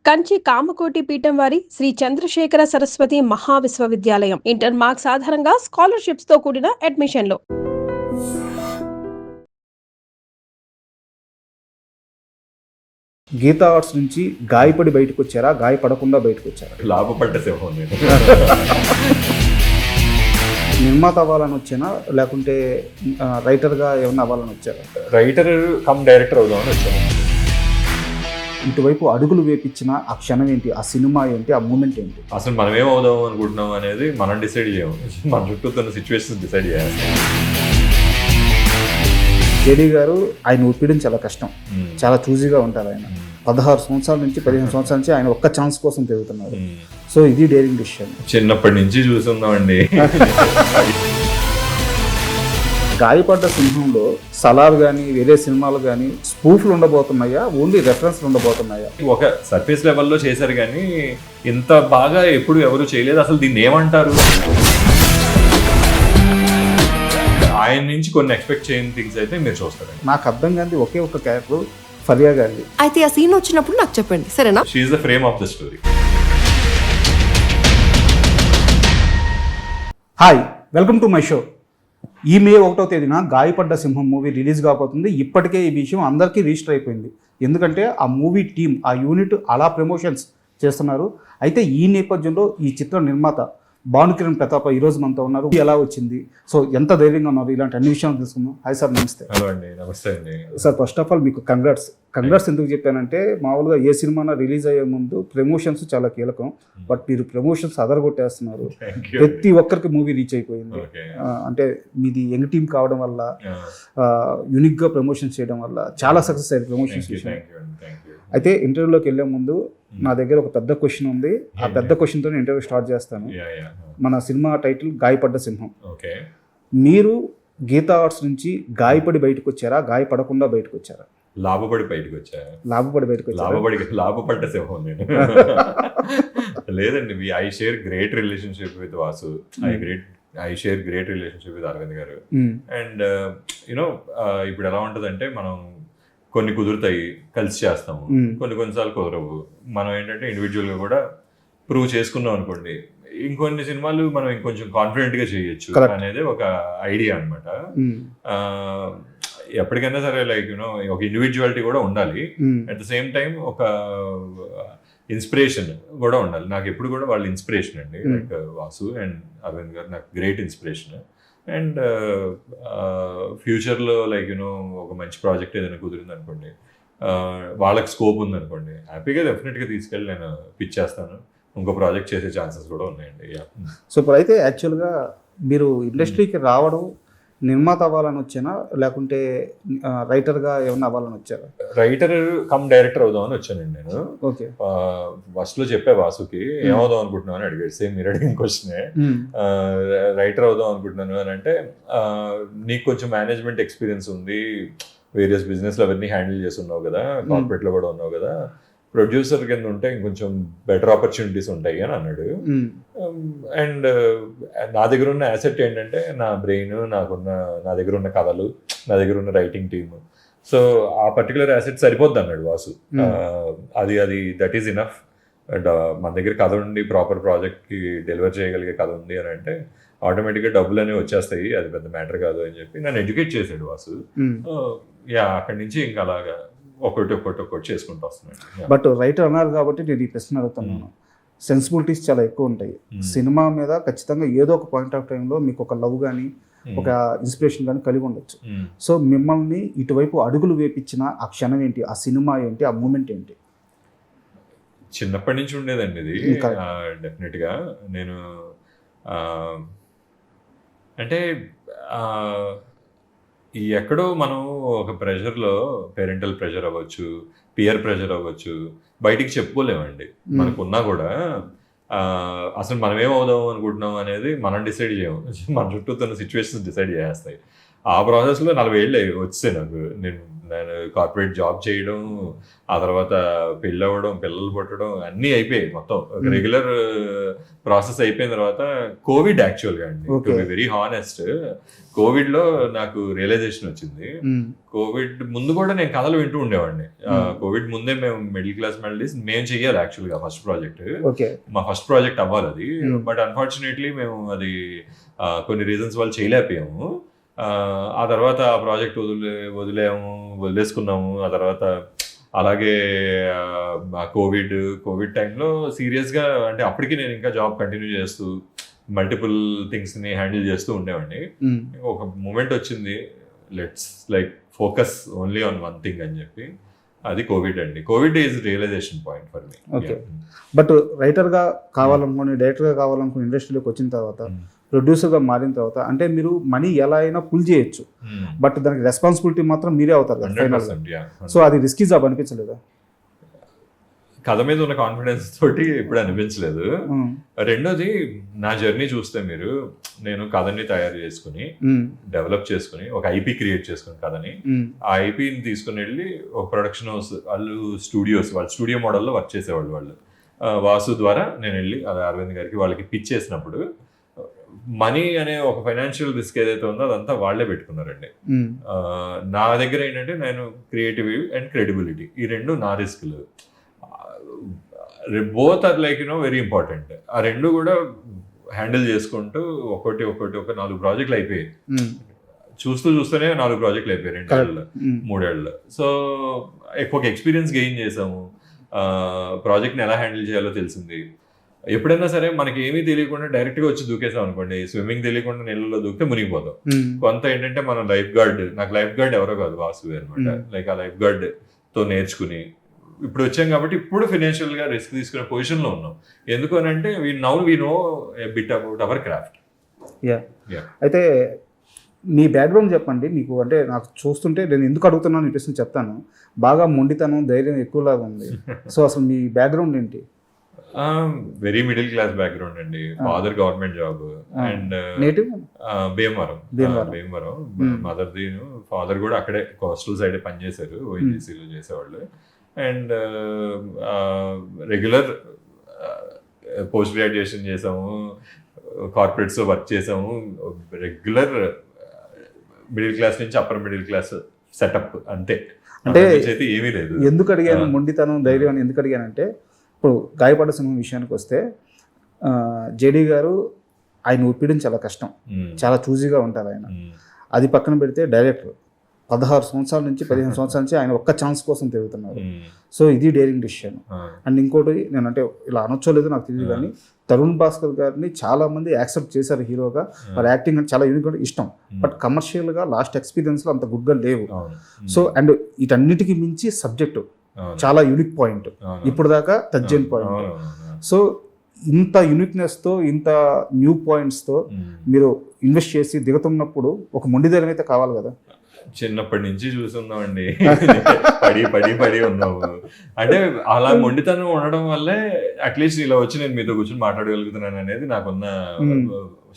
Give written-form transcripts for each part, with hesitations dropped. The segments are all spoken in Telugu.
కంచి కామకోటి పీఠం వారి శ్రీ చంద్రశేఖర సరస్వతి మహావిశ్వవిద్యాలయం ఇంటర్ మార్క్స్ ఆధారంగా స్కాలర్షిప్స్ తో కూడిన అడ్మిషన్లు. గీతా ఆర్ట్స్ నుంచి గాయపడి బయటకు వచ్చారా, గాయపడకుండా బయటకు వచ్చారా? లాభపడ్డ సింహం నేను. నిర్మాత అవ్వాలని వచ్చానా, లేకుంటే రైటర్గా ఏమన్నా అవ్వాలని వచ్చారా? రైటర్ కమ్ డైరెక్టర్ అవుదామని వచ్చాను. ఇటువైపు అడుగులు వేపించిన ఆ క్షణం ఏంటి, ఆ సినిమా ఏంటి, ఆ మూమెంట్ ఏంటి? అసలు మనం ఏం అవుదాం అనుకుంటున్నాం అనేది మనం డిసైడ్ చేయము, మన చుట్టూ ఉన్న సిచ్యువేషన్స్ డిసైడ్ చేయాలి. జేడీ గారు ఆయన ఒప్పించడం చాలా కష్టం, చాలా చూజీగా ఉంటారు ఆయన. 16 సంవత్సరాల నుంచి 15 సంవత్సరాల నుంచి ఆయన ఒక్క ఛాన్స్ కోసం తిరుగుతున్నారు. సో ఇది డేరింగ్ డిసిషన్. చిన్నప్పటి నుంచి చూస్తున్నామండి. గాయపడ్డ సింహంలో సలార్ కానీ వేరే సినిమాలు కానీ స్పూఫ్లు ఉండబోతున్నాయా, ఓన్లీ రెఫరెన్స్లు ఉండబోతున్నాయా? ఒక సర్ఫేస్ లెవెల్లో చేశారు కానీ ఇంత బాగా ఎప్పుడు ఎవరు చేయలేదు. అసలు దీన్ని ఏమంటారు? ఆయన నుంచి కొన్ని ఎక్స్పెక్ట్ చేయని థింగ్స్ అయితే మీరు చూస్తారు. నాకు అర్థం కాని ఒకే ఒక క్యారెక్టర్ ఫరియా గాంధీ. అయితే ఆ సీన్ వచ్చినప్పుడు నాకు చెప్పండి, సరేనా? She is the frame of the story. Hi, welcome to my show. ఈ మే 1వ తేదీన గాయపడ్డ సింహం మూవీ రిలీజ్ కాబోతుంది. ఇప్పటికే ఈ విషయం అందరికీ రిజిస్టర్ అయిపోయింది, ఎందుకంటే ఆ మూవీ టీం, ఆ యూనిట్ అలా ప్రమోషన్స్ చేస్తున్నారు. అయితే ఈ నేపథ్యంలో ఈ చిత్ర నిర్మాత భానుకిరణ్ ప్రతాప్ ఈరోజు మనతో ఉన్నారు. ఎలా వచ్చింది, సో ఎంత ధైర్యంగా ఉన్నారు, ఇలాంటి అన్ని విషయాలు తెలుసుకుందాం. హాయ్ సార్, నమస్తే. హలో అండి, నమస్తే అండి. సార్, ఫస్ట్ ఆఫ్ ఆల్ మీకు కంగ్రాట్స్ ఎందుకు చెప్పానంటే, మామూలుగా ఏ సినిమా రిలీజ్ అయ్యే ముందు ప్రమోషన్స్ చాలా కీలకం, బట్ మీరు ప్రమోషన్స్ అదరగొట్టేస్తున్నారు. ప్రతి ఒక్కరికి మూవీ రీచ్ అయిపోయింది. అంటే మీది యంగ్ టీమ్ కావడం వల్ల, యూనిక్గా ప్రమోషన్స్ చేయడం వల్ల చాలా సక్సెస్ అయ్యింది ప్రమోషన్స్. అయితే ఇంటర్వ్యూలోకి వెళ్ళే ముందు నా దగ్గర ఒక పెద్ద క్వశ్చన్ ఉంది. ఆ పెద్ద క్వశ్చన్తో ఇంటర్వ్యూ స్టార్ట్ చేస్తాను. మన సినిమా టైటిల్ గాయపడ్డ సింహం. మీరు గీతా ఆర్ట్స్ నుంచి గాయపడి బయటకు వచ్చారా, గాయపడకుండా బయటకు వచ్చారా? లాభపడి బయటకు వచ్చా. లాభపడ్డ సింహం నేను. లేదండి, I share great relationship with Vasu. I share great relationship with Arvind garu. And you know ఇప్పుడు ఎలా ఉంటుందంటే, మనం కొన్ని కుదురుతాయి, కలిసి చేస్తాము, కొన్నిసార్లు కుదరవు. మనం ఏంటంటే ఇండివిజువల్గా కూడా ప్రూవ్ చేసుకున్నాం అనుకోండి, ఇంకొన్ని సినిమాలు మనం ఇంకొంచెం కాన్ఫిడెంట్గా చేయొచ్చు అనేది ఒక ఐడియా అనమాట. ఎప్పటికైనా సరే లైక్ యూనో ఒక ఇండివిజువాలిటీ కూడా ఉండాలి, అట్ ద సేమ్ టైం ఒక ఇన్స్పిరేషన్ కూడా ఉండాలి. నాకు ఎప్పుడు కూడా వాళ్ళు ఇన్స్పిరేషన్ అండి, లైక్ వాసు అండ్ అరవింద్ గారు నాకు గ్రేట్ ఇన్స్పిరేషన్. అండ్ ఫ్యూచర్లో లైక్ యూనో ఒక మంచి ప్రాజెక్ట్ ఏదైనా కుదిరింది అనుకోండి, వాళ్ళకి స్కోప్ ఉంది అనుకోండి, హ్యాపీగా డెఫినెట్గా తీసుకెళ్ళి నేను పిచ్ చేస్తాను. ఇంకో ప్రాజెక్ట్ చేసే ఛాన్సెస్ కూడా ఉన్నాయండి. సో ఇప్పుడు అయితే యాక్చువల్గా మీరు ఇండస్ట్రీకి రావడం నిర్మాత అవ్వాలని వచ్చానా, లేకుంటే రైటర్గా ఏమన్నా అవ్వాలని వచ్చారా? రైటర్ కమ్ డైరెక్టర్ అవుదామని వచ్చానండి నేను. ఓకే. ఫస్ట్లో చెప్పే వాసుకి ఏమవుదాం అనుకుంటున్నాను అని అడిగాడు, సేమ్ మీరు అడిగిన క్వశ్చనే. రైటర్ అవుదాం అనుకుంటున్నాను అని అంటే, నీకు కొంచెం మేనేజ్మెంట్ ఎక్స్పీరియన్స్ ఉంది, వేరియస్ బిజినెస్లు అవన్నీ హ్యాండిల్ చేసి ఉన్నావు కదా, కార్పొరేట్లో కూడా ఉన్నావు కదా, ప్రొడ్యూసర్ కింద ఉంటే ఇంకొంచెం బెటర్ ఆపర్చునిటీస్ ఉంటాయి అని అన్నాడు. అండ్ నా దగ్గర ఉన్న యాసెట్ ఏంటంటే నా బ్రెయిన్, నా దగ్గర ఉన్న కథలు, నా దగ్గర ఉన్న రైటింగ్ టీమ్. సో ఆ పర్టికులర్ యాసెట్ సరిపోద్ది అన్నాడు వాసు. అది దట్ ఈస్ ఇనఫ్. అండ్ మన దగ్గర కథ ఉండి ప్రాపర్ ప్రాజెక్ట్కి డెలివర్ చేయగలిగే కథ ఉంది అని అంటే ఆటోమేటిక్గా డబ్బులు అనేవి వచ్చేస్తాయి, అది పెద్ద మ్యాటర్ కాదు అని చెప్పి నన్ను ఎడ్యుకేట్ చేశాడు వాసు. అక్కడి నుంచి ఇంకా అలాగా ఒకటి చేసుకుంటూ వస్తున్నాను. బట్ రైటర్ అన్నారు కాబట్టి నేను ఈ ప్రశ్న అడుగుతున్నాను. సెన్సిబిలిటీస్ చాలా ఎక్కువ ఉంటాయి సినిమా మీద. ఖచ్చితంగా ఏదో ఒక పాయింట్ ఆఫ్ టైంలో మీకు ఒక లవ్ కానీ ఒక ఇన్స్పిరేషన్ కానీ కలిగి ఉండొచ్చు. సో మిమ్మల్ని ఇటువైపు అడుగులు వేపించిన ఆ క్షణం ఏంటి, ఆ సినిమా ఏంటి, ఆ మూమెంట్ ఏంటి? చిన్నప్పటి నుంచి ఉండేదండి ఇది. డెఫినెట్గా నేను అంటే ఎక్కడో మనం ఒక ప్రెషర్లో, పేరెంటల్ ప్రెషర్ అవ్వచ్చు, పియర్ ప్రెషర్ అవ్వచ్చు, బయటికి చెప్పుకోలేమండి. మనకున్నా కూడా అసలు మనం ఏమవుదాం అనుకుంటున్నాం అనేది మనం డిసైడ్ చేయము, మన చుట్టూ ఉన్న సిచ్యువేషన్స్ డిసైడ్ చేస్తాయి. ఆ ప్రాసెస్లో 40 ఏళ్ళు వచ్చాయి నాకు. నేను కార్పొరేట్ జాబ్ చేయడం, ఆ తర్వాత పెళ్ళి అవ్వడం, పిల్లలు పుట్టడం అన్నీ అయిపోయాయి మొత్తం. రెగ్యులర్ ప్రాసెస్ అయిపోయిన తర్వాత కోవిడ్ యాక్చువల్గా అండి, టు బి వెరీ హానెస్ట్, కోవిడ్లో నాకు రియలైజేషన్ వచ్చింది. కోవిడ్ ముందు కూడా నేను కథలు వింటూ ఉండేవాడిని. కోవిడ్ ముందే మేము మిడిల్ క్లాస్ మెలడీస్ మేము చెయ్యాలి యాక్చువల్గా ఫస్ట్ ప్రాజెక్ట్. మా ఫస్ట్ ప్రాజెక్ట్ అవ్వాలి అది. బట్ అన్ఫార్చునేట్లీ మేము అది కొన్ని రీజన్స్ వల్ల చేయలేకపోయాము. ఆ తర్వాత ఆ ప్రాజెక్ట్ వదిలేసుకున్నాము. ఆ తర్వాత అలాగే కోవిడ్ టైంలో సీరియస్గా, అంటే అప్పటికి నేను ఇంకా జాబ్ కంటిన్యూ చేస్తూ మల్టిపుల్ థింగ్స్ని హ్యాండిల్ చేస్తూ ఉండేవాడిని. ఒక మూమెంట్ వచ్చింది, let's like focus only on one thing అని చెప్పి, అది కోవిడ్ అండి. Covid is realization point for me. Okay, but రైటర్గా కావాలనుకుని, డైరెక్టర్గా కావాలనుకుని ఇండస్ట్రీలోకి వచ్చిన తర్వాత, ప్రొడ్యూసర్గా మారిన తర్వాత, అంటే మీరు మనీ ఎలా అయినా పుల్ చేయొచ్చు, బట్ దానికి రెస్పాన్సిబిలిటీ మాత్రం మీరే అవుతారు కదా ఫైనల్గా. సో అది రిస్కీ జాబ్ అనిపించలేదా? కథ మీద ఉన్న కాన్ఫిడెన్స్ తోటి ఇప్పుడు అనిపించలేదు. రెండోది, నా జర్నీ చూస్తే మీరు, నేను కథని తయారు చేసుకుని డెవలప్ చేసుకుని ఒక ఐపీ క్రియేట్ చేసుకుని కథని, ఆ ఐపీని తీసుకుని వెళ్ళి ఒక ప్రొడక్షన్ హౌస్ వాళ్ళు స్టూడియో మోడల్లో వర్క్ చేసేవాళ్ళు. వాళ్ళు వాసు ద్వారా నేను వెళ్ళి అరవింద్ గారికి వాళ్ళకి పిచ్ చేసినప్పుడు, మనీ అనే ఒక ఫైనాన్షియల్ రిస్క్ ఏదైతే ఉందో అదంతా వాళ్లే పెట్టుకున్నారండి. నా దగ్గర ఏంటంటే, నేను క్రియేటివిటీ అండ్ క్రెడిబిలిటీ, ఈ రెండు నా రిస్క్లు. Both are like very important. ఆ రెండు కూడా హ్యాండిల్ చేసుకుంటూ ఒక 4 ప్రాజెక్టులు అయిపోయాయి. చూస్తూనే 4 ప్రాజెక్టులు అయిపోయాయి 2 ఏళ్ళలో 3 ఏళ్ళలో. సో ఒక ఎక్స్పీరియన్స్ గెయిన్ చేసాము. ప్రాజెక్ట్ని ఎలా హ్యాండిల్ చేయాలో తెలిసింది. ఎప్పుడైనా సరే మనకి ఏమీ తెలియకుండా డైరెక్ట్గా వచ్చి దూకేసాం అనుకోండి, స్విమ్మింగ్ తెలియకుండా నీళ్ళలో దూకితే మునిగిపోతాం. కొంత ఏంటంటే మనం లైఫ్ గార్డ్, నాకు లైఫ్ గార్డ్ ఎవరో కాదు, వాసు అనమాట. లైక్ ఆ లైఫ్ గార్డ్తో నేర్చుకుని ఇప్పుడు వచ్చాం కాబట్టి ఇప్పుడు ఫైనాన్షియల్గా రిస్క్ తీసుకునే పొజిషన్లో ఉన్నాం. ఎందుకు అని అంటే we know a bit about our craft. అయితే మీ బ్యాక్గ్రౌండ్ చెప్పండి. మీకు అంటే నాకు చూస్తుంటే నేను ఎందుకు అడుగుతున్నాను అనిపిస్తుంది, చెప్తాను. బాగా మొండితనం, ధైర్యం ఎక్కువలాగా ఉంది. సో అసలు మీ బ్యాక్గ్రౌండ్ ఏంటి? వెరీ మిడిల్ క్లాస్ బ్యాక్గ్రౌండ్ అండి. Father government job and native Bhimavaram. మదర్ది, ఫాదర్ కూడా అక్కడే కోస్టల్ సైడ్ పనిచేశారు, ఓఎన్జీసీలో చేసేవాళ్ళు. అండ్ రెగ్యులర్ పోస్ట్ గ్రాడ్యుయేషన్ చేసాము, కార్పొరేట్స్లో వర్క్ చేసాము. రెగ్యులర్ మిడిల్ క్లాస్ నుంచి అప్పర్ మిడిల్ క్లాస్ సెటప్ అంతే. అంటే ఏమీ లేదు. ఎందుకు అడిగాను మొండితనం, ధైర్యం అని ఎందుకు అడిగానంటే, ఇప్పుడు గాయపడ్డ సినిమా విషయానికి వస్తే జేడీ గారు, ఆయన ఒప్పించడం చాలా కష్టం, చాలా చూజీగా ఉంటారు ఆయన. అది పక్కన పెడితే డైరెక్టర్ 16 సంవత్సరాల నుంచి 15 సంవత్సరాల నుంచి ఆయన ఒక్క ఛాన్స్ కోసం తిరుగుతున్నారు. సో ఇది డేరింగ్ డిసిషన్. అండ్ ఇంకోటి, నేనంటే ఇలా అనొచ్చోలేదో నాకు తెలియదు కానీ, తరుణ్ భాస్కర్ గారిని చాలా మంది యాక్సెప్ట్ చేశారు హీరోగా. వారి యాక్టింగ్ అంటే చాలా యూనిక్, ఇష్టం. బట్ కమర్షియల్గా లాస్ట్ ఎక్స్పీరియన్స్లో అంత గుడ్గా లేవు. సో అండ్ వీటన్నిటికీ మించి సబ్జెక్టు చాలా యూనిక్ పాయింట్, ఇప్పుడు దాకా టచ్ పాయింట్. సో ఇంత యూనిక్నెస్తో, ఇంత న్యూ పాయింట్స్తో మీరు ఇన్వెస్ట్ చేసి దిగుతున్నప్పుడు ఒక మొండిధైర్యం అయితే కావాలి కదా. చిన్నప్పటి నుంచి చూస్తున్నామండి, పడి ఉన్నాము. అంటే అలా మొండితనం ఉండడం వల్లే అట్లీస్ట్ ఇలా వచ్చి నేను మీతో కూర్చొని మాట్లాడగలుగుతున్నాను అనేది నాకున్న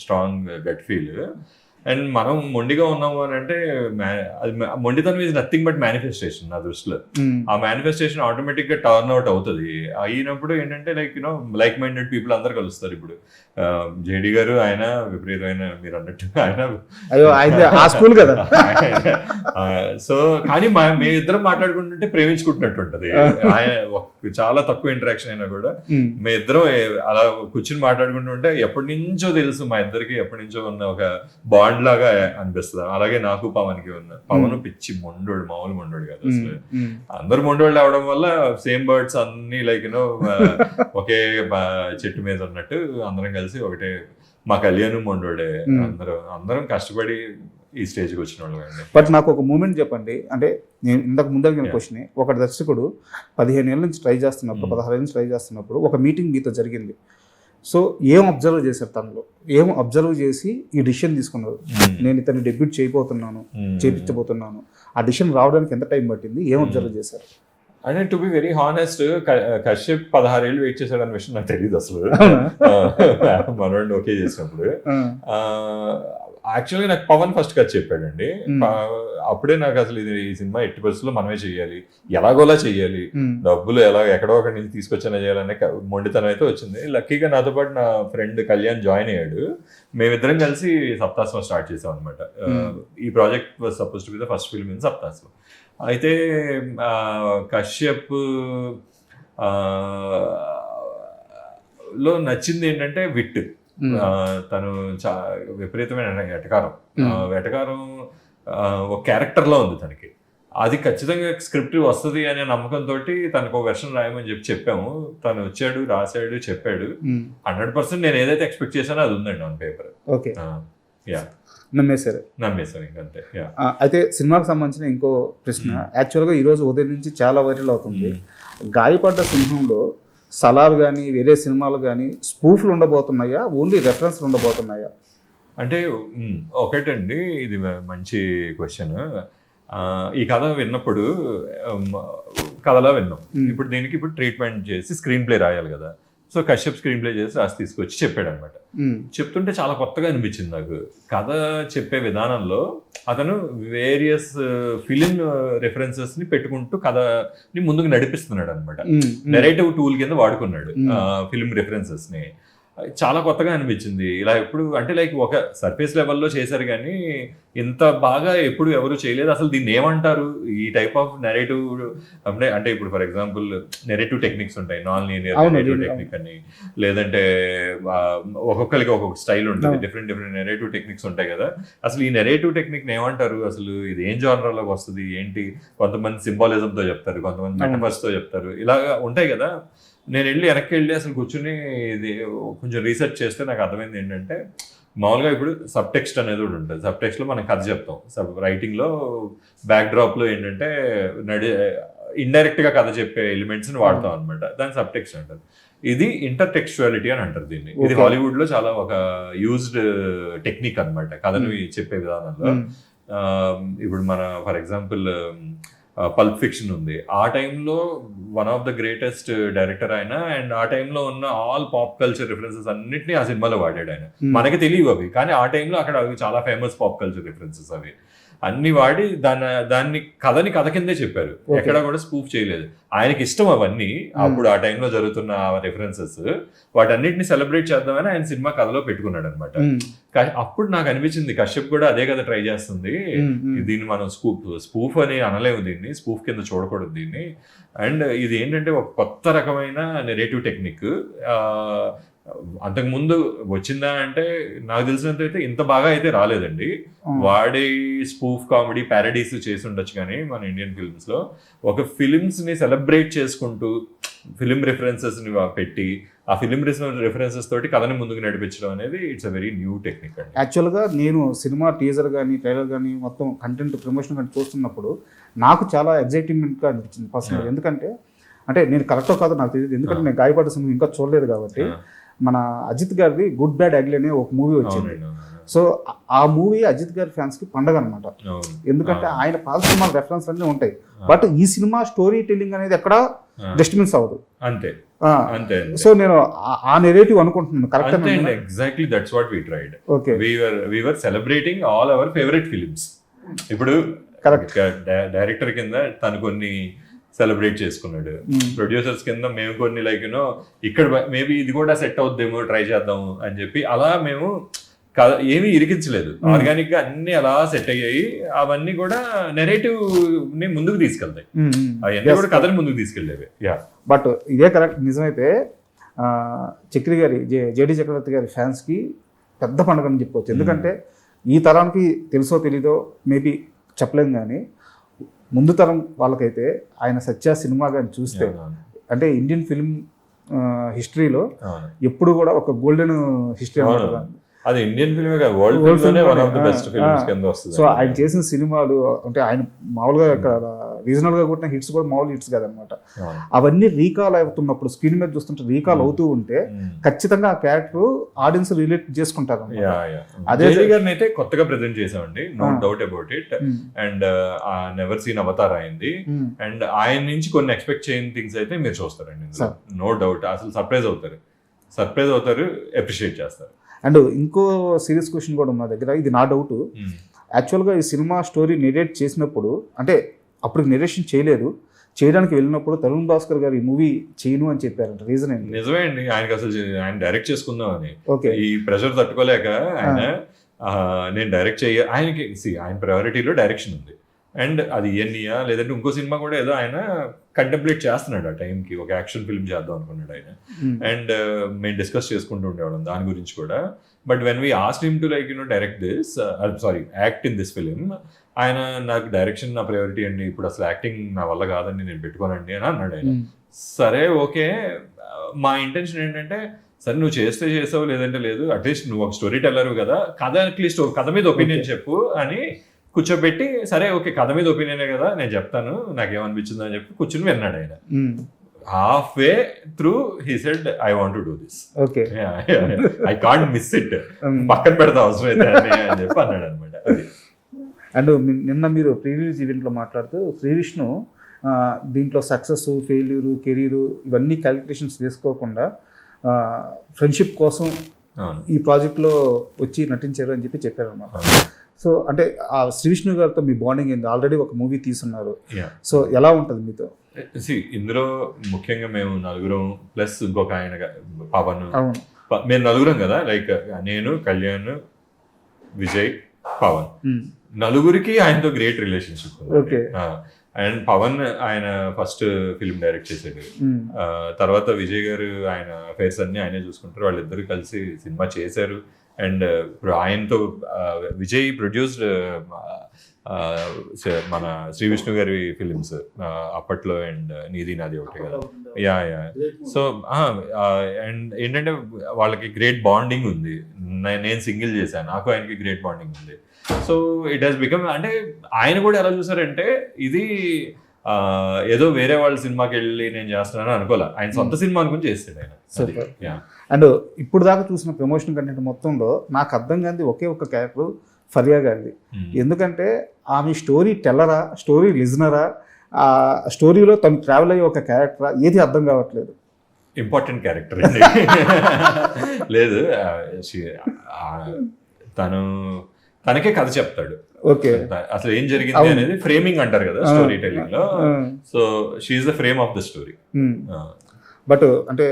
స్ట్రాంగ్ గట్ ఫీల్. అండ్ మనం మొండిగా ఉన్నాము అని అంటే, అది మొండితనం ఈజ్ నథింగ్ బట్ మేనిఫెస్టేషన్ నా దృష్టిలో. ఆ మేనిఫెస్టేషన్ ఆటోమేటిక్ గా టర్న్ అవుట్ అవుతుంది. అయినప్పుడు ఏంటంటే లైక్ మైండెడ్ పీపుల్ అందరు కలుస్తారు. ఇప్పుడు జేడీ గారు ఆయన విపరీతమైన, మీరు అన్నట్టు ఆయన స్కూల్ కదా. సో కానీ మేము ఇద్దరం మాట్లాడుకుంటుంటే ప్రేమించుకుంటున్నట్టు ఉంటది. చాలా తక్కువ ఇంటరాక్షన్ అయినా కూడా మేము ఇద్దరం అలా కూర్చుని మాట్లాడుకుంటుంటే ఎప్పటి నుంచో తెలుసు మా ఇద్దరికి, ఎప్పటి నుంచో ఉన్న ఒక బాండ్ లాగా అనిపిస్తుంది. అలాగే నాకు పవన్కి ఉన్న, పవన్ పిచ్చి మొండోడు, మామూలు మొండోడు కాదు అసలు. అందరు మొండోళ్ళు అవడం వల్ల సేమ్ బర్డ్స్ అన్ని లైక్ ఒకే చెట్టు మీద ఉన్నట్టు అందరం కలిసి ఒకటే. మా కళ్యాణ్ మొండోడే, అందరం కష్టపడి ఈ స్టేజ్కి వచ్చిన వాళ్ళు. బట్ నాకు ఒక మూమెంట్ చెప్పండి. అంటే నేను ఇంతకు ముందర క్వశ్చన్, ఒక దర్శకుడు 15 ఏళ్ళ నుంచి ట్రై చేస్తున్నప్పుడు, 16 ఏళ్ళ నుంచి ట్రై చేస్తున్నప్పుడు ఒక మీటింగ్ మీతో జరిగింది. సో ఏం అబ్జర్వ్ చేశారు తనలో, ఏం అబ్జర్వ్ చేసి ఈ డిసిషన్ తీసుకున్నారు? నేను ఇతన్ని డెబ్యూట్ చేయించబోతున్నాను. ఆ డిసిషన్ రావడానికి ఎంత టైం పట్టింది, ఏం అబ్జర్వ్ చేశారు? అంటే to be very honest, Kashyap 16 ఏళ్ళు వెయిట్ చేశాడు అన్న విషయం నాకు తెలియదు అసలు. మనోడిని ఓకే చేసినప్పుడు యాక్చువల్గా నాకు పవన్ ఫస్ట్ కథ చెప్పాడండి. అప్పుడే నాకు అసలు ఈ సినిమా ఎట్టి పరిస్థితుల్లో మనమే చెయ్యాలి, ఎలాగోలా చెయ్యాలి, డబ్బులు ఎక్కడో ఒకటి నుంచి తీసుకొచ్చిన చేయాలనే మొండితనం అయితే వచ్చింది. లక్కీగా నాతో పాటు నా ఫ్రెండ్ కళ్యాణ్ జాయిన్ అయ్యాడు. మేమిద్దరం కలిసి సప్తాస్వం స్టార్ట్ చేసాం అనమాట. ఈ project was supposed to be the first film in సప్తాస్వం. అయితే కశ్యప్ లో నచ్చింది ఏంటంటే విట్. తను విపరీతమైన వెటకారం ఒక క్యారెక్టర్ లో ఉంది తనకి. అది ఖచ్చితంగా స్క్రిప్ట్ వస్తుంది అనే నమ్మకంతో తనకు ఒక వెర్షన్ రాయమని చెప్పాము. తను వచ్చాడు, రాశాడు, చెప్పాడు. 100% నేను ఏదైతే ఎక్స్పెక్ట్ చేశానో అది ఉందండి ఆన్ పేపర్. ఓకే, నమ్మేశారు ఇంకంతే. అయితే సినిమాకి సంబంధించిన ఇంకో ప్రశ్న, యాక్చువల్గా ఈరోజు ఉదయం నుంచి చాలా వైరల్ అవుతుంది. గాయపడ్డ సింహంలో సలార్ కానీ వేరే సినిమాలు కానీ స్పూఫ్లు ఉండబోతున్నాయా, ఓన్లీ రెఫరెన్స్లు ఉండబోతున్నాయా? అంటే ఒకటండి, ఇది మంచి క్వశ్చన్. ఈ కథ విన్నప్పుడు కథలా విన్నాం. ఇప్పుడు దీనికి ట్రీట్మెంట్ చేసి స్క్రీన్ ప్లే రాయాలి కదా. సో కశ్యప్ స్క్రీన్ ప్లే చేసి రాసి తీసుకొచ్చి చెప్పాడు అనమాట. చెప్తుంటే చాలా కొత్తగా అనిపించింది నాకు. కథ చెప్పే విధానంలో అతను వేరియస్ ఫిలిం రెఫరెన్సెస్ ని పెట్టుకుంటూ కథని ముందుకు నడిపిస్తున్నాడు అనమాట. నెరేటివ్ టూల్ కింద వాడుకున్నాడు ఫిలిం రెఫరెన్సెస్ ని. చాలా కొత్తగా అనిపించింది. ఇలా ఎప్పుడు అంటే లైక్ ఒక సర్ఫేస్ లెవెల్లో చేశారు కానీ ఇంత బాగా ఎప్పుడు ఎవరు చేయలేదు. అసలు దీన్ని ఏమంటారు, ఈ టైప్ ఆఫ్ నెరేటివ్ అంటే ఇప్పుడు ఫర్ ఎగ్జాంపుల్ నెరేటివ్ టెక్నిక్స్ ఉంటాయి, నాన్ లీనియర్ నెరేటివ్ టెక్నిక్ అని, లేదంటే ఒక్కొక్కరికి ఒక్కొక్క స్టైల్ ఉంటుంది, డిఫరెంట్ నెరేటివ్ టెక్నిక్స్ ఉంటాయి కదా. అసలు ఈ నెరేటివ్ టెక్నిక్ ఏమంటారు, అసలు ఇది ఏం జానర్లోకి వస్తుంది ఏంటి? కొంతమంది సింబాలిజంతో చెప్తారు, కొంతమంది మెటఫర్స్తో చెప్తారు, ఇలాగా ఉంటాయి కదా. నేను వెనక్కి వెళ్ళి అసలు కూర్చుని ఇది కొంచెం రీసెర్చ్ చేస్తే నాకు అర్థమైంది ఏంటంటే, మామూలుగా ఇప్పుడు సబ్ టెక్స్ట్ అనేది కూడా ఉంటుంది. సబ్ టెక్స్ట్లో మనం కథ చెప్తాం. రైటింగ్లో బ్యాక్ డ్రాప్లో ఏంటంటే ఇండైరెక్ట్గా కథ చెప్పే ఎలిమెంట్స్ని వాడతాం అనమాట. దాన్ని సబ్ టెక్స్ట్ అంటారు. ఇది ఇంటర్టెక్చువాలిటీ అని అంటారు దీన్ని. ఇది హాలీవుడ్లో చాలా ఒక యూజ్డ్ టెక్నిక్ అనమాట కథను చెప్పే విధానంలో. ఇప్పుడు మన ఫర్ ఎగ్జాంపుల్ పల్ప్ ఫిక్షన్ ఉంది. ఆ టైంలో one of the greatest director ఆయన, అండ్ ఆ టైంలో ఉన్న ఆల్ పాప్ కల్చర్ రిఫరెన్సెస్ అన్నిటినీ ఆ సినిమాలో వాడాడు ఆయన. మనకి తెలియవు అవి, కానీ ఆ టైంలో అక్కడ అవి చాలా ఫేమస్ పాప్ కల్చర్ రిఫరెన్సెస్ అవి అన్ని వాడి దాన్ని కథ కిందే చెప్పారు. ఎక్కడ కూడా స్పూఫ్ చేయలేదు. ఆయనకి ఇష్టం అవన్నీ. అప్పుడు ఆ టైంలో జరుగుతున్న రెఫరెన్సెస్ వాటన్నిటిని సెలబ్రేట్ చేద్దామని ఆయన సినిమా కథలో పెట్టుకున్నాడు అనమాట. అప్పుడు నాకు అనిపించింది కశ్యప్ కూడా అదే కదా ట్రై చేస్తుంది. దీన్ని మనం స్పూఫ్ అని అనలేము, దీన్ని స్పూఫ్ కింద చూడకూడదు దీన్ని. అండ్ ఇది ఏంటంటే ఒక కొత్త రకమైన నెరేటివ్ టెక్నిక్. అంతకుముందు వచ్చిందా అంటే నాకు తెలిసినంత అయితే ఇంత బాగా అయితే రాలేదండి. వాడి స్పూఫ్ కామెడీ ప్యారడీస్ చేసి ఉండొచ్చు, కానీ మన ఇండియన్ ఫిల్మ్స్ లో ఒక ఫిలిమ్స్ ని సెలబ్రేట్ చేసుకుంటూ ఫిలిం రిఫరెన్సెస్ ని పెట్టి ఆ ఫిలిం రిఫరెన్సెస్ తోటి కథని ముందుకు నడిపించడం అనేది it's a very new technique అండి. యాక్చువల్గా నేను సినిమా టీజర్ కానీ ట్రైలర్ కానీ మొత్తం కంటెంట్ ప్రమోషన్ కానీ చూస్తున్నప్పుడు నాకు చాలా ఎగ్జైట్మెంట్గా అనిపించింది పర్సనల్. ఎందుకంటే అంటే నేను కరెక్టో కాదో నాకు తెలియదు, ఎందుకంటే నేను గాయపడ్డ సినిమా ఇంకా చూడలేదు కాబట్టి. మన అజిత్ గారిది గుడ్ బ్యాడ్ అగ్లీ అనే ఒక మూవీ వచ్చింది. సో ఆ మూవీ అజిత్ గారి ఫ్యాన్స్ కి పండగ అనమాట. ఎందుకంటే ఆయన పాత సినిమా రెఫరెన్స్ అన్నీ ఉంటాయి, బట్ ఈ సినిమా స్టోరీ టెల్లింగ్ అనేది ఎక్కడ డిస్టర్బెన్స్ అవ్వదు. అంతే. సో నేను ఆ నెరేటివ్ అనుకుంటున్నాను. Correct, exactly that's what we tried. Okay, we were celebrating all our favourite films. ఇప్పుడు కరెక్ట్ డైరెక్టర్ కింద తను కొన్ని సెలబ్రేట్ చేసుకున్నాడు, ప్రొడ్యూసర్స్ కింద మేము కొన్ని లైక్ యూనో ఇక్కడ మేబీ ఇది కూడా సెట్ అవుద్దేమో ట్రై చేద్దాము అని చెప్పి అలా మేము ఏమీ ఇరికించలేదు. ఆర్గానిక్ గా అన్ని అలా సెట్ అయ్యాయి. అవన్నీ కూడా నెరేటివ్ ని ముందుకు తీసుకెళ్తాయి, అవన్నీ కూడా కథని ముందుకు తీసుకెళ్ళేవి. బట్ ఇదే కరెక్ట్ నిజమైతే చక్రి గారి జేడి చక్రవర్తి గారి ఫ్యాన్స్ కి పెద్ద పండుగ అని చెప్పుకోవచ్చు. ఎందుకంటే ఈ తరానికి తెలుసో తెలీదో మేబీ చెప్పలేము, కానీ ముందు తరం వాళ్ళకైతే ఆయన సత్య సినిమా కానీ చూస్తే అంటే ఇండియన్ ఫిల్మ్ హిస్టరీలో ఎప్పుడు కూడా ఒక గోల్డెన్ హిస్టరీ అన్నమాట. అది ఇండియన్ ఫిల్మ్ వరల్డ్ ఫిల్మ్లోనే one of the best films కింద వస్తుంది. సో ఆయన చేసిన సినిమాలు అంటే ఆయన మామూలుగా ఇక్కడ రీజనల్ గా కొట్టిన హిట్స్ కూడా మామూలు హిట్స్ కదనమాట. అవన్నీ రీకాల్ అవుతున్నప్పుడు స్క్రీన్ మీద చూస్తుంటే రీకాల్ అవుతూ ఉంటే ఖచ్చితంగా ఆ క్యారెక్టర్ ఆడియన్స్ రిలేట్ చేసుకుంటారు. అదే గారిని అయితే కొత్తగా ప్రెజెంట్ చేసామండి, no doubt about it. And never seen Avatar అయింది. అండ్ ఆయన నుంచి కొన్ని ఎక్స్పెక్ట్ చేయని థింగ్స్ అయితే మీరు చూస్తారండి, నో డౌట్. అసలు సర్ప్రైజ్ అవుతారు, అప్రిషియేట్ చేస్తారు. అండ్ ఇంకో సీరియస్ క్వశ్చన్ కూడా ఉంది నా దగ్గర, ఇది నా డౌట్. యాక్చువల్గా ఈ సినిమా స్టోరీ నెరేట్ చేసినప్పుడు, అంటే అప్పుడు నెరేషన్ చేయలేదు, చేయడానికి వెళ్ళినప్పుడు తరుణ్ భాస్కర్ గారు ఈ మూవీ చేయను అని చెప్పారంట. రీజన్ ఏంటి? నిజమే అండి, ఆయనకి అసలు ఆయన డైరెక్ట్ చేసుకుందాం అని, ఓకే, ఈ ప్రెషర్ తట్టుకోలేక ఆయన నేను డైరెక్ట్ ఆయనకి ఆయన ప్రయారిటీలో డైరెక్షన్ ఉంది. అండ్ అది ఇయన్నియా లేదంటే ఇంకో సినిమా కూడా ఏదో ఆయన కంటెంప్లేట్ చేస్తున్నాడు ఆ టైంకి, ఒక యాక్షన్ ఫిల్మ్ చేద్దాం అనుకున్నాడు ఆయన. అండ్ మేము డిస్కస్ చేసుకుంటూ ఉండేవాళ్ళం దాని గురించి కూడా. But when we asked him to direct this, act in this film, ఆయన నాకు డైరెక్షన్ నా ప్రయారిటీ అండి, ఇప్పుడు అసలు యాక్టింగ్ నా వల్ల కాదండి, నేను పెట్టుకోనండి అని అన్నాడు ఆయన. సరే ఓకే, మా ఇంటెన్షన్ ఏంటంటే సరే నువ్వు చేస్తే చేసావు లేదంటే లేదు, అట్లీస్ట్ నువ్వు ఒక స్టోరీ టెల్లరు కదా, కథ అట్లీస్ట్ ఒక కథ మీద ఒపీనియన్ చెప్పు అని కూర్చోబెట్టి, సరే ఓకే కథ మీద ఒపీనియనే కదా నేను చెప్తాను నాకేమనిపించింది అని చెప్పి కూర్చుని విన్నాడు ఆయన. Half way through he said I want to do this, okay, I can't miss it, పక్కన పెడతా అవసరం అయితే అని చెప్పి అన్నాడు అనమాట. అండ్ నిన్న మీరు ప్రీ రిలీజ్ ఈవెంట్లో మాట్లాడుతూ శ్రీ విష్ణు దీంట్లో సక్సెస్, ఫెయిల్యూరు, కెరీరు ఇవన్నీ క్యాలిక్యులేషన్స్ వేసుకోకుండా ఫ్రెండ్షిప్ కోసం ఈ ప్రాజెక్ట్లో వచ్చి నటించారు అని చెప్పారు అన్నమాట. సో అంటే ఆ శ్రీ విష్ణు గారితో మీ బాండింగ్ ఏంది? ఆల్రెడీ ఒక మూవీ తీసున్నారు, సో ఎలా ఉంటుంది మీతో? ఇందులో ముఖ్యంగా మేము నలుగురం ప్లస్ ఇంకొక ఆయన పవన్, మేము నలుగురం కదా, లైక్ నేను, కళ్యాణ్, విజయ్, పవన్, నలుగురికి ఆయనతో గ్రేట్ రిలేషన్షిప్. అండ్ పవన్ ఆయన ఫస్ట్ ఫిల్మ్ డైరెక్ట్ చేశాడు, తర్వాత విజయ్ గారు ఆయన అఫైర్స్ అన్ని ఆయనే చూసుకుంటారు, వాళ్ళిద్దరు కలిసి సినిమా చేశారు. అండ్ ఇప్పుడు ఆయనతో విజయ్ ప్రొడ్యూస్డ్ మన శ్రీ విష్ణు గారి ఫిలిమ్స్ అప్పట్లో, అండ్ నీది నాది ఒకటి కదా. యా. సో అండ్ ఏంటంటే వాళ్ళకి గ్రేట్ బాండింగ్ ఉంది. నేను సింగిల్ చేశాను, నాకు ఆయనకి గ్రేట్ బాండింగ్ ఉంది. సో ఇట్ హాస్ బికమ్, అంటే ఆయన కూడా ఎలా చూసారంటే ఇది ఏదో వేరే వాళ్ళ సినిమాకి వెళ్ళి నేను చేస్తున్నాను అనుకోలే, ఆయన సొంత సినిమా అనుకుని చేస్తాడు ఆయన. అండ్ ఇప్పుడు దాకా చూసిన ప్రమోషన్ కంటెంట్ మొత్తంలో నాకు అర్థం కాని ఒకే ఒక క్యారెక్టర్ ఫరియా గారిది. ఎందుకంటే ఆమె స్టోరీ టెల్లరా, స్టోరీ లిజనరా, ఆ స్టోరీలో తను ట్రావెల్ అయ్యే ఒక క్యారెక్టరా, ఏది అర్థం కావట్లేదు. ఇంపార్టెంట్ క్యారెక్టర్ లేదు, తనకే కథ చెప్తాడు. ఓకే, అసలు ఏం జరిగింది అనేది ఫ్రేమింగ్ అంటారు కదా స్టోరీ టెల్లింగ్ లో. So she's the frame of the story. But అంటే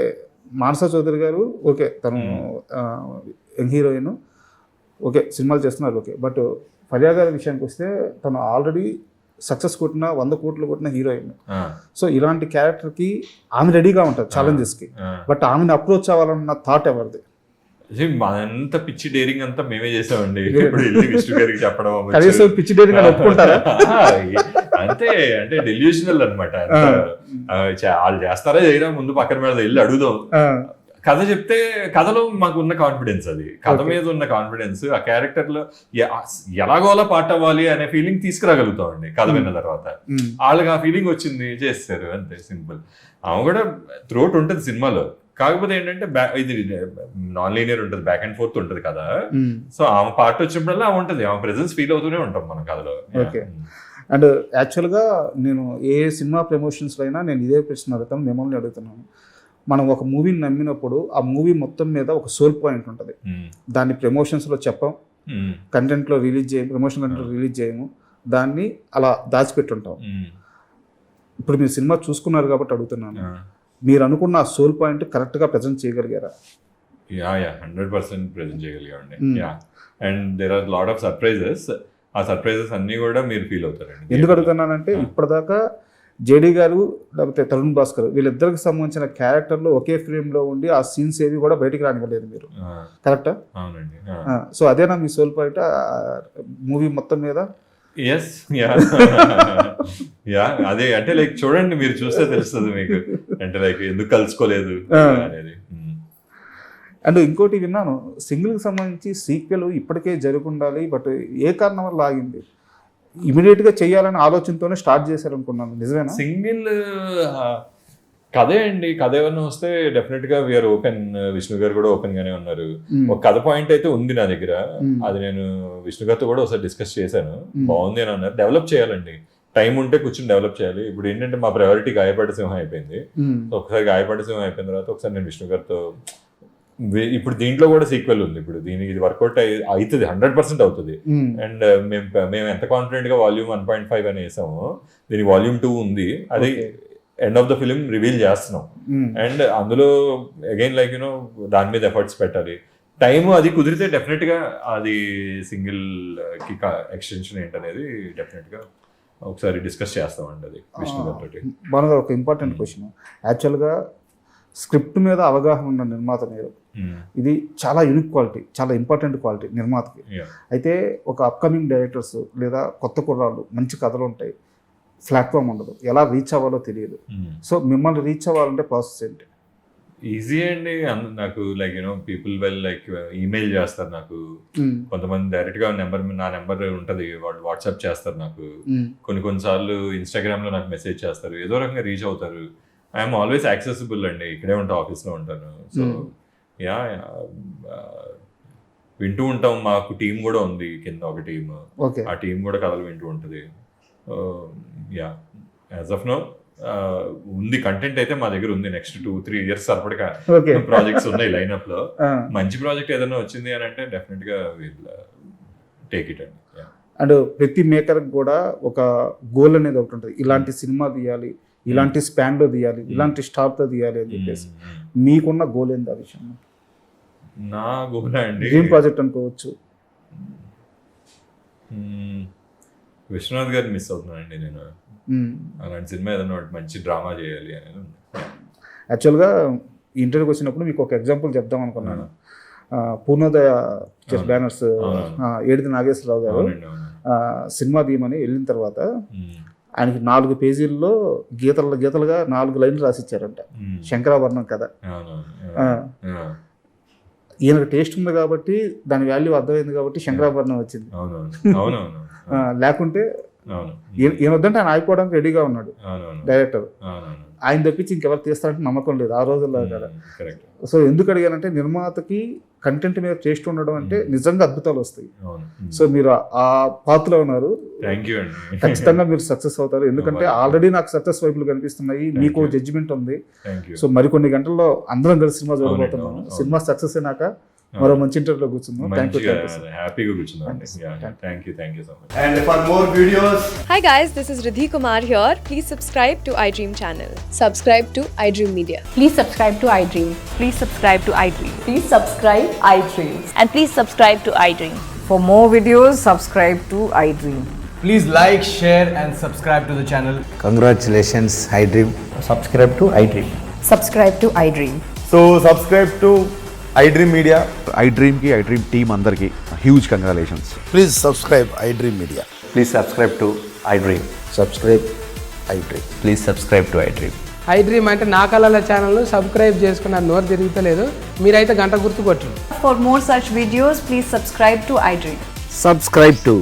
మానస చౌదరి గారు ఓకే, తను యంగ్ హీరోయిన్, ఓకే సినిమాలు చేస్తున్నారు, ఓకే. బట్ ఫరియా గారి విషయానికి వస్తే తను ఆల్రెడీ సక్సెస్ కొట్టిన 100 కోట్లు కొట్టిన హీరోయిన్. సో ఇలాంటి క్యారెక్టర్కి ఆమె రెడీగా ఉంటుంది ఛాలెంజెస్కి. బట్ ఆమెను అప్రోచ్ అవ్వాలన్న థాట్ ఎవరిది? అంత పిచ్చి డేరింగ్ అంతా మేమే చేసామండి. ఇప్పుడు వెళ్ళి విష్ణు గారికి చెప్పడం, పిచ్చి డేరింగ్ అని ఒప్పుకుంటారా? అంతే, అంటే డెల్యూషనల్ అనమాట. వాళ్ళు చేస్తారా చేయరా ముందు పక్కన మీద వెళ్ళి అడుగుదాం. కథ చెప్తే కథలో మాకు ఉన్న కాన్ఫిడెన్స్, అది కథ మీద ఉన్న కాన్ఫిడెన్స్, ఆ క్యారెక్టర్ లో ఎలాగోలా పార్ట్ అవ్వాలి అనే ఫీలింగ్ తీసుకురాగలుగుతాం అండి. కథ విన్న తర్వాత వాళ్ళకి ఆ ఫీలింగ్ వచ్చింది, చేస్తారు, అంతే సింపుల్. ఆమె కూడా త్రోట్ ఉంటుంది సినిమాలో, కాకపోతే ఏంటంటే ఇది నాన్ లీనియర్ ఉంటుంది, బ్యాక్ అండ్ ఫోర్త్ ఉంటుంది కదా. సో ఆమె పార్ట్ వచ్చినప్పుడల్లా ఆమె ఉంటుంది, ఆమె ప్రెజెన్స్ ఫీల్ అవుతూనే ఉంటాం మనం కథలో. ఓకే. అండ్ యాక్చువల్గా నేను ఏ సినిమా ప్రమోషన్స్లో అయినా నేను ఇదే ప్రశ్న అడుగుతాను, మిమ్మల్ని అడుగుతున్నాను. మనం ఒక మూవీని నమ్మినప్పుడు ఆ మూవీ మొత్తం మీద ఒక సోల్ పాయింట్ ఉంటుంది, దాన్ని ప్రమోషన్స్లో చెప్పం, కంటెంట్లో రిలీజ్ చేయము, ప్రమోషన్ కంటెంట్లో రిలీజ్ చేయము, దాన్ని అలా దాచిపెట్టుంటాం. ఇప్పుడు మీరు సినిమా చూసుకున్నారు కాబట్టి అడుగుతున్నాను, మీరు అనుకున్న ఆ సోల్ పాయింట్ కరెక్ట్గా ప్రజెంట్ చేయగలిగారా? 100% ప్రజెంట్ చేయగలిగామండి. And there are lot of surprises. ఆ సర్ప్రైజెస్ అన్ని కూడా మీరు ఫీల్ అవుతారండి. ఎందుకు అడుగుతున్నానంటే ఇప్పటిదాకా జేడీ గారు లేకపోతే తరుణ్ భాస్కర్ వీళ్ళిద్దరికి సంబంధించిన క్యారెక్టర్లు ఒకే ఫ్రేమ్లో ఉండి ఆ సీన్స్ ఏవి కూడా బయటికి రానివ్వలేదు మీరు, కరెక్టా? అవునండి. సో అదేనా మీ సోల్ పాయింట్ మూవీ మొత్తం మీద? ఎస్, అదే. అంటే లైక్ చూడండి, మీరు చూస్తే తెలుస్తుంది మీకు, అంటే లైక్ ఎందుకు కలుసుకోలేదు అనేది. అండ్ ఇంకోటి విన్నాను, సింగిల్కి సంబంధించి సీక్వెల్ ఇప్పటికే జరుగుండాలి, బట్ ఏ కారణం వల్ల ఆగింది? ఇమీడియట్గా చేయాలని ఆలోచనతోనే స్టార్ట్ చేశారు అనుకున్నాను, నిజమేనా? సింగిల్ కథే అండి, కథ ఏమన్నా వస్తే డెఫినెట్ గా వీఆర్ ఓపెన్. విష్ణు గారు కూడా ఓపెన్ గానే ఉన్నారు. ఒక కథ పాయింట్ అయితే ఉంది నా దగ్గర, అది నేను విష్ణు గారితో కూడా ఒకసారి డిస్కస్ చేశాను, బాగుంది అని అన్నారు. డెవలప్ చేయాలండి, టైం ఉంటే కూర్చొని డెవలప్ చేయాలి. ఇప్పుడు ఏంటంటే మా ప్రయారిటీ గాయపడ్డ సింహం అయిపోయింది. ఒకసారి గాయపడ్డ సింహం అయిపోయిన తర్వాత ఒకసారి నేను విష్ణు గారితో ఇప్పుడు దీంట్లో కూడా సీక్వెల్ ఉంది. ఇప్పుడు దీనికి ఇది వర్కౌట్ అవుతుంది, 100% అవుతుంది. అండ్ మేము ఎంత కాన్ఫిడెంట్ గా వాల్యూమ్ 1.5 అని వేసాము, దీనికి వాల్యూమ్ 2 ఉంది. అది end of the film reveal చేస్తున్నాం. అండ్ అందులో అగైన్ లైక్ యూనో దాని మీద ఎఫర్ట్స్ పెట్టాలి. టైం అది కుదిరితే డెఫినెట్ గా అది సింగిల్ కి ఎక్స్టెన్షన్ ఏంటనేది డెఫినెట్ గా ఒకసారి డిస్కస్ చేస్తామండి. అది విష్ణు గారితో. మనకు ఒక ఇంపార్టెంట్ క్వశ్చన్, యాక్చువల్గా స్క్రిప్ట్ మీద అవగాహన ఉన్న నిర్మాత మీరు, ఇది చాలా యూనిక్ క్వాలిటీ, చాలా ఇంపార్టెంట్ క్వాలిటీ నిర్మాతకి. అయితే ఒక అప్కమింగ్ డైరెక్టర్స్ లేదా కొత్త కుర్రాళ్ళు, మంచి కథలు ఉంటాయి, ప్లాట్ఫామ్ ఉండదు, ఎలా రీచ్ అవ్వాలో తెలియదు. సో మిమ్మల్ని రీచ్ అవ్వాలంటే ప్రాసెస్ ఏంటి? ఈజీ అండి. నాకు like you know people well like email చేస్తారు నాకు, కొంతమంది డైరెక్ట్ గా నా నెంబర్ ఉంటది, వాళ్ళు వాట్సాప్ చేస్తారు నాకు, కొన్నిసార్లు ఇన్స్టాగ్రామ్ లో నాకు మెసేజ్ చేస్తారు, ఏదో రకంగా రీచ్ అవుతారు. ఐఎమ్ ఆల్వేస్ యాక్సెసిబుల్ అండి, ఇక్కడే ఉంటా, ఆఫీస్ లో ఉంటాను. సో యా వింటూ ఉంటాం. మాకు టీం కూడా ఉంది కింద, ఒక టీమ్, ఆ టీం కూడా కథలు వింటూ ఉంటుంది. యా యాజ్ ఆఫ్ నో ఉంది, కంటెంట్ అయితే మా దగ్గర ఉంది. నెక్స్ట్ 2-3 years సరిపడక ప్రాజెక్ట్స్ ఉన్నాయి లైన్అప్ లో. మంచి ప్రాజెక్ట్ ఏదైనా వచ్చింది అని అంటే డెఫినెట్ గా టేక్ ఇట్ అండి. అండ్ ప్రతి మేకర్ కూడా ఒక గోల్ అనేది ఒకటి ఉంటుంది, ఇలాంటి సినిమా తీయాలి, ఇలాంటి స్పాన్ లో తీయాలి, ఇలాంటి స్టార్ తో తీయాలి అని చెప్పేసి. మీకున్న గోల్ ఏంటి ఆ విషయం? నా గోల్ అండి డ్రీమ్ ప్రాజెక్ట్ అనుకోవచ్చు. విశ్వనాథ్ గారిని మిస్ అవుతున్నానండి నేను. అలాంటి సినిమా ఏదైనా మంచి డ్రామా చేయాలి అనేది. యాక్చువల్గా ఇంటర్వ్యూకి వచ్చినప్పుడు మీకు ఒక ఎగ్జాంపుల్ చెప్దాం అనుకున్నాను. పూర్ణోదయ బ్యానర్స్ ఏడిది నాగేశ్వరరావు గారు సినిమా తీయమని వెళ్ళిన తర్వాత ఆయనకి 4 పేజీల్లో గీతలుగా 4 లైన్లు రాసిచ్చారంట, శంకరాభరణం కథ. ఈయనకు టేస్ట్ ఉంది కాబట్టి, దాని వాల్యూ అర్థమైంది కాబట్టి శంకరాభరణం వచ్చింది. లేకుంటే ఈయన వద్దంటే ఆయన ఆగిపోవడానికి రెడీగా ఉన్నాడు డైరెక్టర్. ఆయన తప్పించి ఇంకెవరు తీస్తారంటే నమ్మకం లేదు ఆ రోజుల్లో కదా. సో ఎందుకు అడిగానంటే, నిర్మాతకి కంటెంట్ మీద టేస్ట్ ఉండడం అంటే నిజంగా అద్భుతాలు వస్తాయి. సో మీరు ఆ పాత్రలో ఉన్నారు, ఖచ్చితంగా మీరు సక్సెస్ అవుతారు. ఎందుకంటే ఆల్రెడీ నాకు సక్సెస్ వైపులు కనిపిస్తున్నాయి, మీకు జడ్జిమెంట్ ఉంది. సో మరికొన్ని గంటల్లో అందరం కలిసి సినిమా చూడబోతున్నాము. సినిమా సక్సెస్ అయినాక మరో మంచి ఇంటర్వ్యూలో కూర్చుందాం. హ్యాపీగా కూర్చుందాం. Thank you so much. And for more videos, Hi guys, this is Riddhi Kumar here. Please subscribe to iDream channel. Subscribe to iDream Media. Please subscribe to iDream. Please subscribe to iDream. Please subscribe iDream. And please subscribe to iDream. For more videos, subscribe to iDream. please like, share and subscribe to the channel. Congratulations, iDream. Subscribe to iDream. Subscribe to iDream. So subscribe to iDream Media. iDream ki iDream team andarki huge congratulations. Please subscribe iDream Media. Please subscribe to iDream. Subscribe iDream. Please subscribe to iDream. iDream అంటే నా కళల ఛానల్ను సబ్స్క్రైబ్ చేసుకున్న నోరు తిరుగుతలేదు, మీరైతే గంట గుర్తు కొట్టండి. For more such videos, please subscribe to iDream. Subscribe to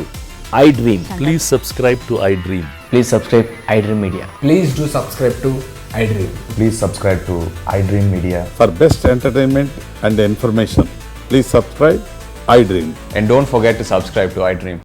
iDream. Please subscribe to iDream. Please subscribe iDream Media. Please do subscribe to iDream. Please subscribe to iDream Media. For best entertainment and information, please subscribe iDream. And don't forget to subscribe to iDream.